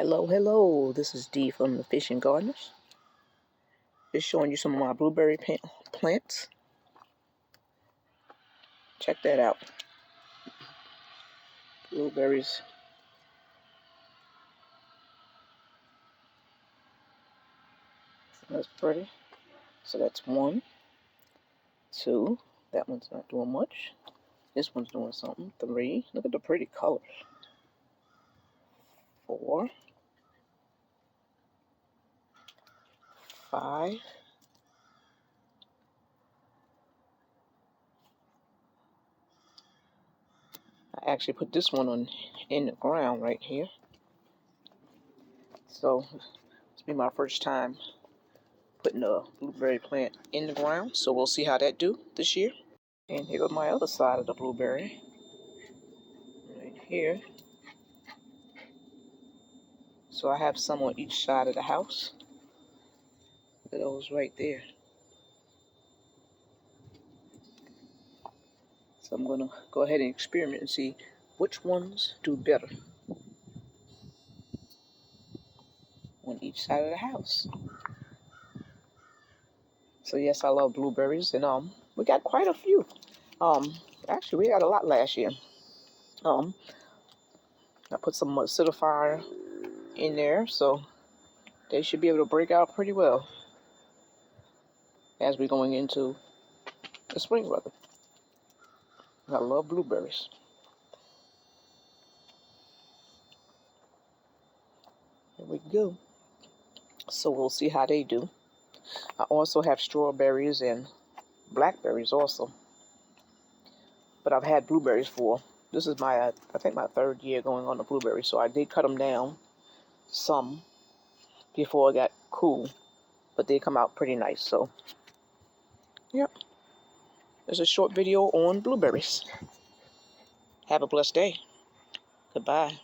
Hello, this is Dee from the Fishing Gardeners. Just showing you some of my blueberry plants. Check that out. Blueberries. That's pretty. So that's 1, 2. That one's not doing much. This one's doing something. 3. Look at the pretty colors. 4, 5. I actually put this one in the ground right here. So it's be my first time putting a blueberry plant in the ground. So we'll see how that do this year. And here goes my other side of the blueberry. Right here. So I have some on each side of the house. Look at those right there. So I'm going to go ahead and experiment and see which ones do better on each side of the house. So yes, I love blueberries, and we got quite a few. Actually, we got a lot last year. I put some acidifier in there, so they should be able to break out pretty well as we're going into the spring weather. I love blueberries. Here we go. So we'll see how they do. I also have strawberries and blackberries also. But I've had blueberries for, this is my, I think my 3rd year going on the blueberries. So I did cut them down some before it got cool. But they come out pretty nice. So, yep. There's a short video on blueberries. Have a blessed day. Goodbye.